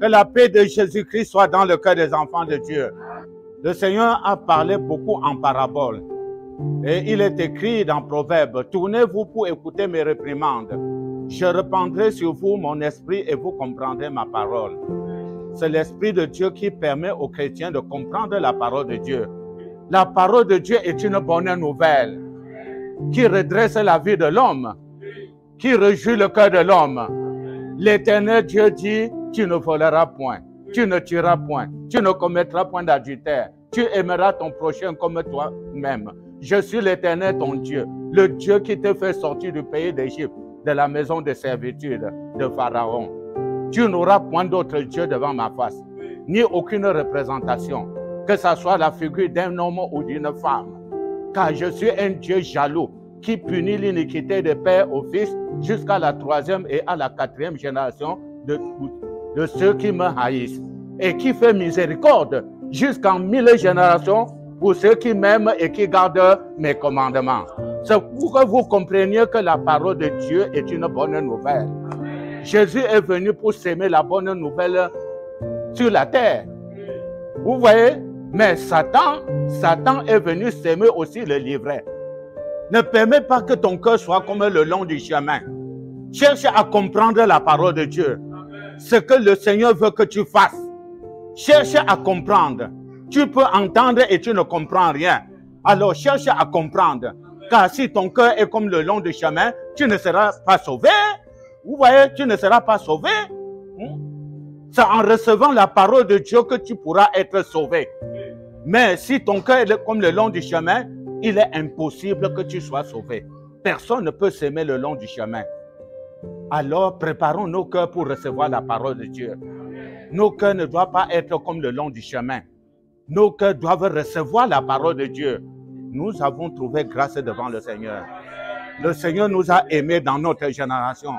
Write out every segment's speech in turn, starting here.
Que la paix de Jésus-Christ soit dans le cœur des enfants de Dieu. Le Seigneur a parlé beaucoup en parabole. Et il est écrit dans Proverbe, tournez-vous pour écouter mes réprimandes. Je répandrai sur vous mon esprit et vous comprendrez ma parole. C'est l'Esprit de Dieu qui permet aux chrétiens de comprendre la parole de Dieu. La parole de Dieu est une bonne nouvelle qui redresse la vie de l'homme, qui réjouit le cœur de l'homme. L'Éternel Dieu dit, tu ne voleras point, tu ne tueras point, tu ne commettras point d'adultère, tu aimeras ton prochain comme toi-même. Je suis l'Éternel ton Dieu, le Dieu qui te fait sortir du pays d'Égypte, de la maison de servitude de Pharaon. Tu n'auras point d'autre Dieu devant ma face, ni aucune représentation, que ce soit la figure d'un homme ou d'une femme. Car je suis un Dieu jaloux, qui punit l'iniquité de père au fils jusqu'à la 3e et à la 4e génération de ceux qui me haïssent, et qui fait miséricorde jusqu'en 1000 générations pour ceux qui m'aiment et qui gardent mes commandements. C'est pour que vous compreniez que la parole de Dieu est une bonne nouvelle. Jésus est venu pour s'aimer la bonne nouvelle sur la terre. Vous voyez? Mais Satan est venu s'aimer aussi le livret. Ne permets pas que ton cœur soit comme le long du chemin. Cherche à comprendre la parole de Dieu. Ce que le Seigneur veut que tu fasses. Cherche à comprendre. Tu peux entendre et tu ne comprends rien. Alors cherche à comprendre. Car si ton cœur est comme le long du chemin, tu ne seras pas sauvé. Vous voyez, tu ne seras pas sauvé. C'est en recevant la parole de Dieu que tu pourras être sauvé. Mais si ton cœur est comme le long du chemin, il est impossible que tu sois sauvé. Personne ne peut s'aimer le long du chemin. Alors préparons nos cœurs pour recevoir la parole de Dieu. Nos cœurs ne doivent pas être comme le long du chemin. Nos cœurs doivent recevoir la parole de Dieu. Nous avons trouvé grâce devant le Seigneur. Le Seigneur nous a aimés dans notre génération.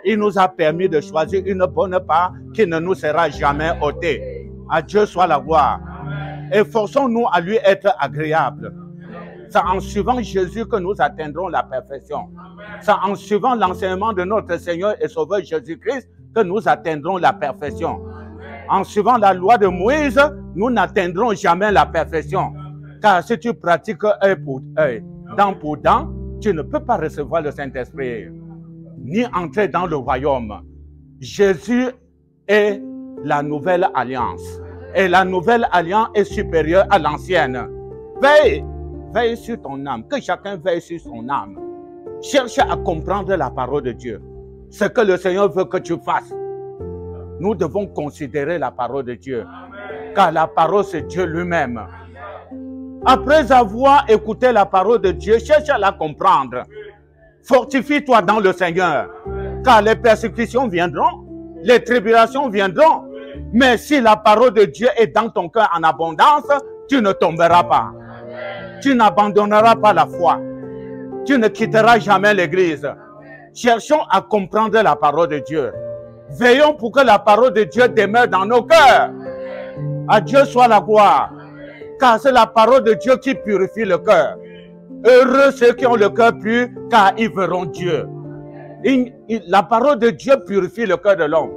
Il nous a permis de choisir une bonne part qui ne nous sera jamais ôtée. À Dieu soit la gloire. Efforçons-nous à lui être agréable. C'est en suivant Jésus que nous atteindrons la perfection. C'est en suivant l'enseignement de notre Seigneur et Sauveur Jésus-Christ que nous atteindrons la perfection. En suivant la loi de Moïse, nous n'atteindrons jamais la perfection. Car si tu pratiques œil pour œil, dent pour dent, tu ne peux pas recevoir le Saint-Esprit, ni entrer dans le royaume. Jésus est la nouvelle alliance. Et la nouvelle alliance est supérieure à l'ancienne. Veille sur ton âme, que chacun veille sur son âme. Cherche à comprendre la parole de Dieu. Ce que le Seigneur veut que tu fasses. Nous devons considérer la parole de Dieu. Car la parole, c'est Dieu lui-même. Après avoir écouté la parole de Dieu, cherche à la comprendre. Fortifie-toi dans le Seigneur. Car les persécutions viendront, les tribulations viendront. Mais si la parole de Dieu est dans ton cœur en abondance, tu ne tomberas pas. Tu n'abandonneras pas la foi. Tu ne quitteras jamais l'église. Cherchons à comprendre la parole de Dieu. Veillons pour que la parole de Dieu demeure dans nos cœurs. À Dieu soit la gloire. Car c'est la parole de Dieu qui purifie le cœur. Heureux ceux qui ont le cœur pur, car ils verront Dieu. La parole de Dieu purifie le cœur de l'homme.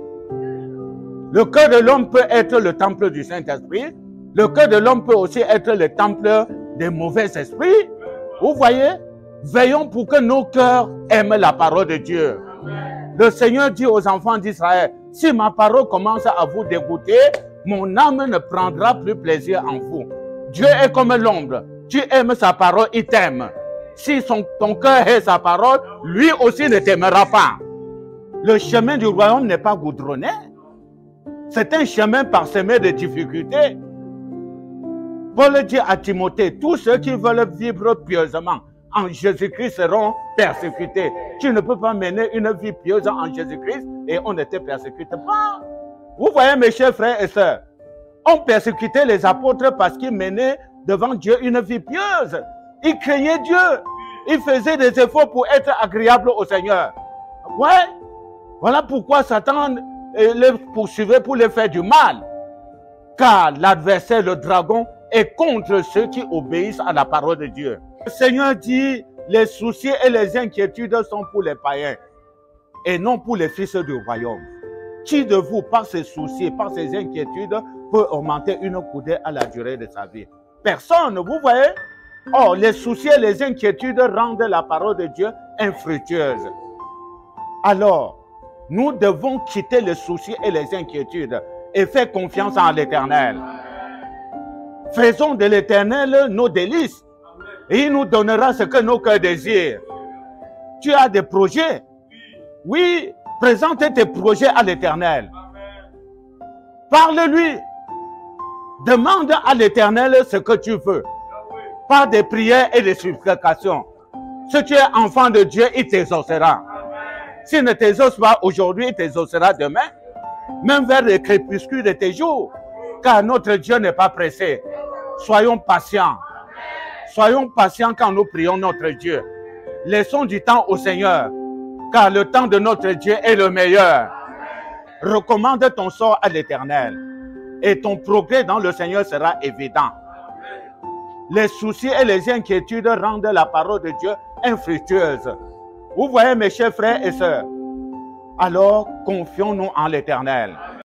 Le cœur de l'homme peut être le temple du Saint-Esprit. Le cœur de l'homme peut aussi être le temple des mauvais esprits. Vous voyez? Veillons pour que nos cœurs aiment la parole de Dieu. Le Seigneur dit aux enfants d'Israël, si ma parole commence à vous dégoûter, mon âme ne prendra plus plaisir en vous. Dieu est comme l'ombre. Tu aimes sa parole, il t'aime. Si ton cœur est sa parole, lui aussi ne t'aimera pas. Le chemin du royaume n'est pas goudronné. C'est un chemin parsemé de difficultés. Paul dit à Timothée, tous ceux qui veulent vivre pieusement en Jésus-Christ seront persécutés. Tu ne peux pas mener une vie pieuse en Jésus-Christ et on ne te persécute pas. Vous voyez mes chers frères et sœurs, on persécutait les apôtres parce qu'ils menaient devant Dieu une vie pieuse. Ils craignaient Dieu. Ils faisaient des efforts pour être agréables au Seigneur. Ouais. Voilà pourquoi Satan les poursuivait pour les faire du mal. Car l'adversaire, le dragon, est contre ceux qui obéissent à la parole de Dieu. Le Seigneur dit, les soucis et les inquiétudes sont pour les païens et non pour les fils du royaume. Qui de vous, par ses soucis, par ses inquiétudes, peut augmenter une coudée à la durée de sa vie? Personne, vous voyez? Or, les soucis et les inquiétudes rendent la parole de Dieu infructueuse. Alors, nous devons quitter les soucis et les inquiétudes et faire confiance en l'Éternel. Faisons de l'Éternel nos délices. Et il nous donnera ce que nos cœurs désirent. Tu as des projets? Oui, présente tes projets à l'Éternel. Parle-lui. Demande à l'Éternel ce que tu veux. Par des prières et des supplications. Si tu es enfant de Dieu, il t'exaucera. S'il ne t'exauce pas aujourd'hui, il t'exaucera demain. Même vers le crépuscule de tes jours. Car notre Dieu n'est pas pressé. Soyons patients. Soyons patients quand nous prions notre Dieu. Laissons du temps au Seigneur. Car le temps de notre Dieu est le meilleur. Recommande ton sort à l'Éternel. Et ton progrès dans le Seigneur sera évident. Les soucis et les inquiétudes rendent la parole de Dieu infructueuse. Vous voyez mes chers frères et sœurs. Alors confions-nous en l'Éternel.